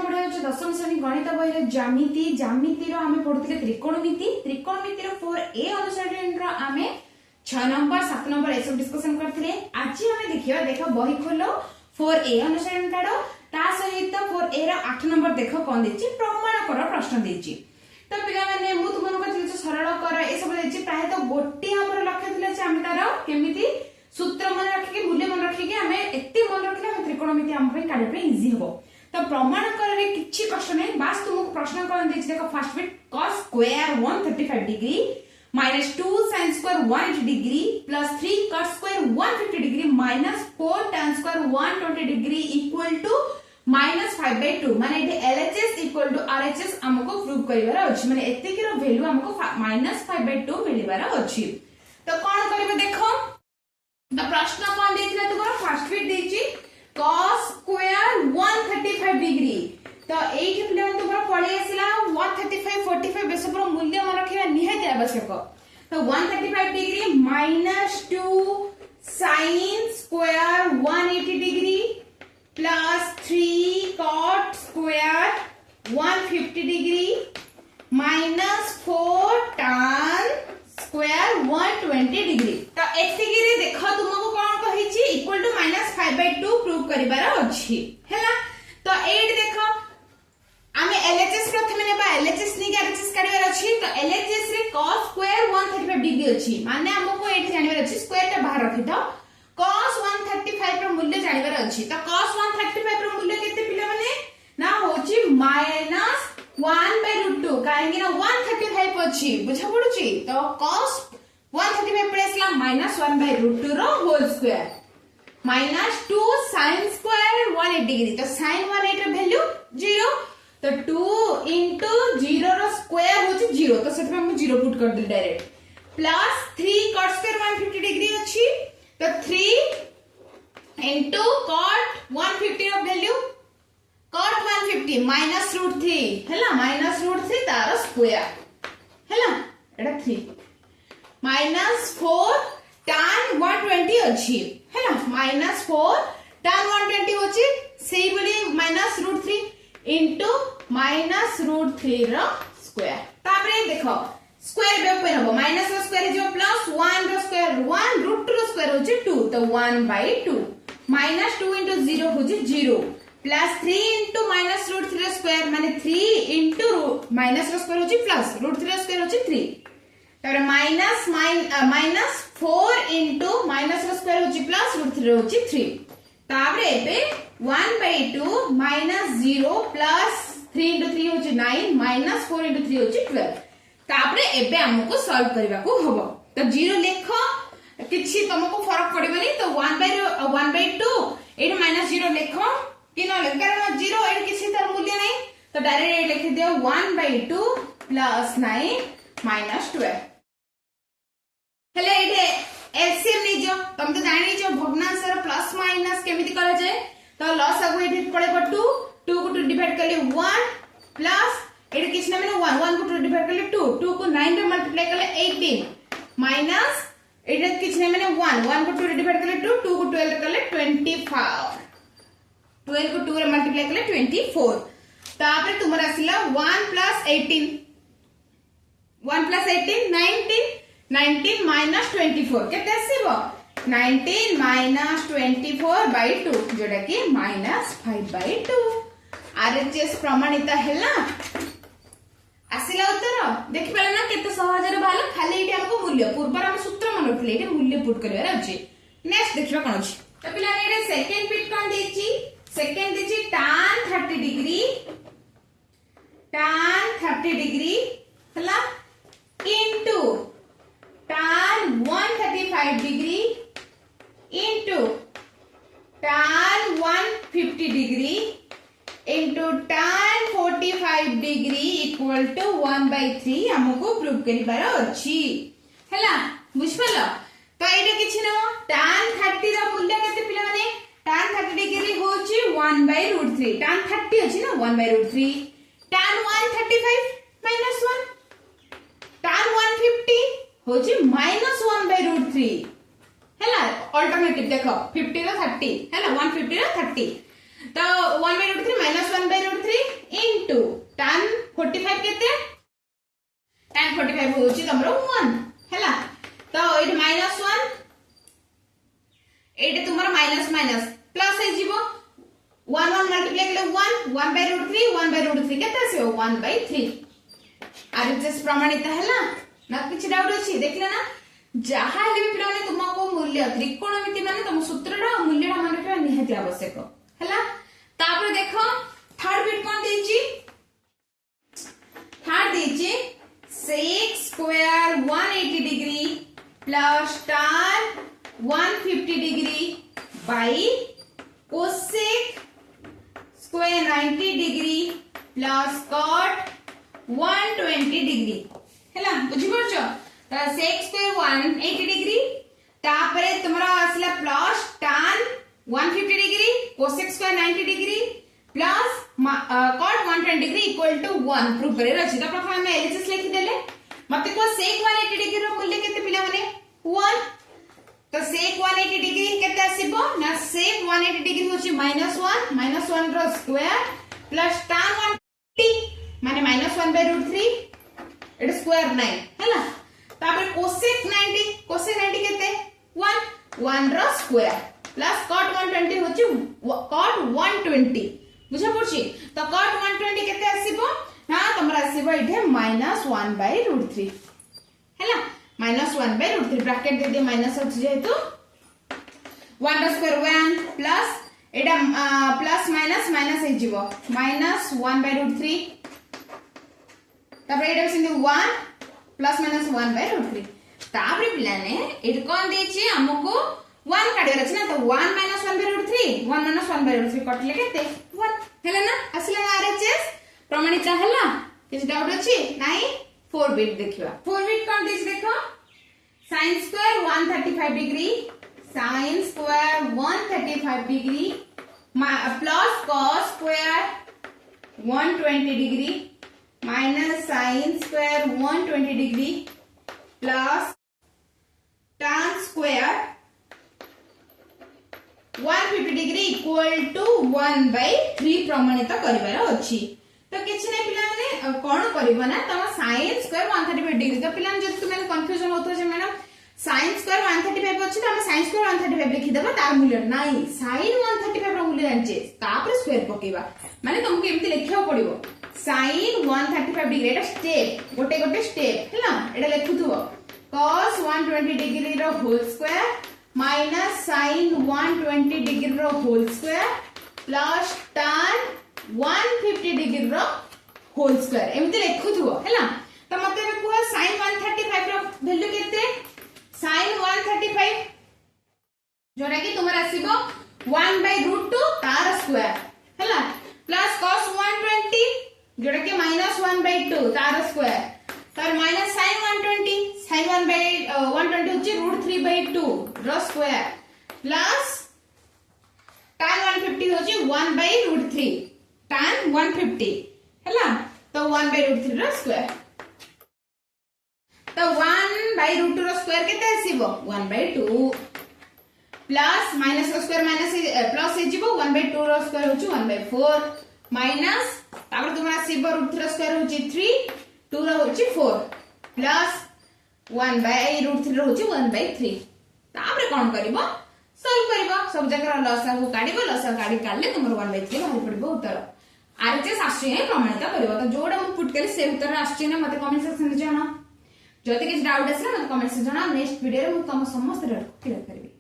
पढ़ा दशम श्रेणी गणित बही ज्यामिति ज्यामिति आम पढ़ुले त्रिकोणमिति त्रिकोणमिति 4A अनुसार आम 6 नंबर 7 नंबर ए सब डिस्कशन करते। आज आम देखिए देख बही खोल 4A अनुसार काढ़ ता सहित 4A 8 नंबर देख कौन देछि प्रमाण कर प्रश्न देछि। तो पिला माने मु तुमनको सरल कर ए सब देछि प्राय तो गोटी हमर लक्ष्य थिले जे हम तार केमिति सूत्र मन रखिके मूल्य मन रखिके आम एते मन रखले हम त्रिकोणमिति हम काढ़ पे इजी हो। तो प्रमाण करे किछि कष्ट नहीं बस तुमको प्रश्न कौन देछि देखो first bit cos square 135 degree minus 2 sin square 180 degree plus 3 cot square 150 degree minus 4 tan square 120 degree equal to minus 5/2 माने एटे LHS equal to RHS हमको प्रूव करिवार अछि माने एते की रो वैल्यू हमको minus 5/2 मिलिबार अछि। तो कोन करबे देखो तो प्रश्न कोन देथिला तुमरो फर्स्ट बिट देछि cos स्क्वायर 135 डिग्री तो एठी पिले तुमरो पळी आसिला 135 45 बेस पर मूल्य मन रखिबा निहाती आवश्यक। तो 135 degree minus 2 sin square 180 degree plus 3 cot square 150 degree minus 4 tan square 120 degree. तो एतिकी रे देखो तुमको कोन कहिछि इक्वल टू -5/2 प्रूव करिबार अछि हैला। तो एट देखो आमे LHS प्रथमे नेबा LHS नि RHS काढिबार अछि। तो LHS रे cos स्क्वायर 135 डिग्री अछि माने हमको एठी जानिबार अछि स्क्वायर टा बाहर रखि दो cos 135 रो मूल्य जानिबार अछि। तो cos 135 रो मूल्य केते पिले माने ना होछि -1/√2 काहेकि ना 135 अछि बुझा पडुछि। तो cos 135 पड़े असला -1/√2 रो whole square minus 2 sin square 180 degree. तो sin 180 रो वैल्यू 0 तो 2 into 0 रो स्क्वायर होछि 0 तो सेट में हम 0 पुट कर दे direct plus 3 cot square 150 degree अछि। तो 3 into cot 150 रो वैल्यू cot 150 minus √3 हैला -√3 तार स्क्वायर हैला एटा 3 minus 4 tan 120 अछि हैला -4 tan 120 होछि सेही बोली -√3 into -√3 रो स्क्वायर। तापरे देखो स्क्वायर बे ऊपर हबो माइनस रो स्क्वायर जो प्लस 1 रो स्क्वायर 1 √2 रो स्क्वायर होछि 2 तो 1/2 -2 into 0 होछि 0 प्लस 3 into -√3 रो स्क्वायर माने 3 into माइनस रो स्क्वायर होछि प्लस √3 रो स्क्वायर होछि 3 तापर माइनस 4 into माइनस रो स्क्वायर होछि प्लस √3 रो होछि 3 तापरे एबे 1/2 -0 प्लस 3 into 3 होछि 9 minus 4 into 3 होछि 12 तापरे एबे हमको सॉल्व करबा को हबो। तो 0 लेखो किछि तुमको फरक पड़िबनी तो 1/2 एटा -0 लेखो कि न लेख कारण 0 एटा किछि तर मूल्य नै तो डायरेक्ट लिख दियो 1/2 प्लस 9 minus 12 हेले एटे एलसीएम नै जो तुम तो जानि जो भग्नांश रो प्लस माइनस केमिति करा जाय। तो लॉस आगु एठी पड़ेबो 2 को 2 डिवाइड करले 1 प्लस एटा किछ ना माने 1 को 2 डिवाइड करले 2 को 9 रे मल्टीप्लाई करले 18 माइनस एटा किछ ना माने 1 को 2 रे डिवाइड करले 2 को 12 रे करले 25 12 को 2 रे मल्टीप्लाई करले 24 तापर तुमरा आसिला 1 प्लस 18 19 minus 24 केते आसीबो 19 minus 24/2 जोटा कि -5/2 RHS प्रमाणित हैला आसिला उत्तर देखि पाले ना केते सहज रे भालो खाली एटी हमको मूल्य पूर्व हम सूत्र मन रखले एटी मूल्य पुट करबार अछि। नेक्स्ट देखिबा कोन अछि तो पिला ने सेकंड बिट कोन देछि सेकंड देछि tan 30 डिग्री हैला into tan 135 degree into tan 150 degree into tan 45 degree equal to 1/3 हमको प्रूव करिबार अछि हैला बुझ पालो। तो एटा किछि न tan 30 रो मूल्य केते पिला माने tan 30 डिग्री होछि 1/√3 tan 30 अछि ना 1/√3 tan 135 -1 tan 150 होछि -1/√3 हैला अल्टरनेटिव देखो 50 रो 30 हैला 150 रो 30 तो 1/√3 -1/√3 तुमरो 1 हैला तो एट -1 एट तुमरो माइनस माइनस प्लस हे जीवो 1 1 मल्टीप्लाई केले 1 1/√3 1/√3 केते आसीबो 1/3 आरएचएस प्रमाणित हैला ना किछ डाउट अछि देखले ना जहा ले भी पिलाने तुमको मूल्य त्रिकोणमिति माने तुम सूत्ररा मूल्यरा माने रखा निहाती आवश्यक हैला तापर देखो थर्ड बिट कोन देछि थर्ड देछि sec square 180 degree plus tan 150 degree by cosec square 90 degree plus cot 120 degree हैला बुझि परछो त sec square 180 degree तापरे तुमरा आसला plus tan 150 degree cosec square 90 degree प्लस cot 120 degree equal to 1 prove करे रछि त प्रथम हम एलएचएस लिखि देले मते को sec 180 degree रो मूल्य केते पिला माने 1 तो sec 180 degree केते आसीबो ना sec 180 degree होछि -1 रो स्क्वायर प्लस tan 180 माने -1/√3 एट स्क्वायर 9 हैला तापर cosec 90 केते 1 रो स्क्वायर प्लस cot 120 होछि cot 120 बुझा पड़छि तो cot 120 केते आसीबो ना तमरा आसीबो इठे -1/√3 हैला -1/√3 ब्रैकेट दे दे माइनस अछि जेतु 1 रो square 1 plus iota plus minus minus हे जीवो -1/√3 तापर एटा सिंधु 1 प्लस माइनस 1/√3 तापर पिलाने एट कोन देछि हमको 1 काढियर अछि ना तो 1 -1/√3 1 -1/√3 कटले केते 1 हैला ना असला आरएचएस प्रमाणित हैला किछ डाउट अछि नाही 4 बिट देखिबा 4 बिट कोन देछि देखो sin square 135 degree sin square 135 degree plus cos square 120 degree minus sin square 120 degree plus tan square 150 degree equal to 1/3 प्रमाणित करिवार अछि तो किछ नै पिला माने कोन करबो ना तम sin square 135 degree तो पिला जति तुमे कंफ्यूजन होतो जे मैडम sin square 135 अछि त हम sin square 135 लिखि देबा तार मूल्य नाही sin 135 रो मूल्य जानचे तापर स्क्वायर पकेबा माने तुमके एमति लिखियो पड़िबो sin 135 डिग्री एटा स्टेप गोटे स्टेप हैला एटा लिखुथुबो cos 120 डिग्री रो whole square minus sin 120 degree रो whole square plus tan 150 degree रो होल स्क्वायर एमति लिखुथुबो हैला त मते कुआ sin 135 रो वैल्यू केते sin 135 जोरा कि तुमरा आसीबो 1/√2 तार स्क्वायर हैला प्लस cos 120 जोरा कि -1/2 तार स्क्वायर तार माइनस sin 120 होची √3/2 रो स्क्वायर प्लस tan 150 होची 1/√3 tan 150 हैला तो 1/√3 रो स्क्वायर तो 1/√2 रो स्क्वायर केते आसीबो 1/2 प्लस माइनस रो स्क्वायर माइनस प्लस हे जीवो 1/2 रो स्क्वायर होची 1/4 माइनस तापर तुमरा आसीबो √3 रो स्क्वायर होची 3 2 रो होची 4 प्लस 1/√3 रो होची 1/3 तापर कोन करबो सॉल्व करबो सब जगह लसा को काढिबो लसा काढि काढले तुमरो 1/3 बाहर पड़िबो उत्तर आरएचएस आश्चर्य प्रमाणित करबो तो जोडा मु पुट करी से उत्तर आश्चर्य ना मते कमेंट सेक्शन में जाना जति किछ डाउट असला मते कमेंट से जाना नेक्स्ट वीडियो रे मु तम समस्त क्लियर करबी।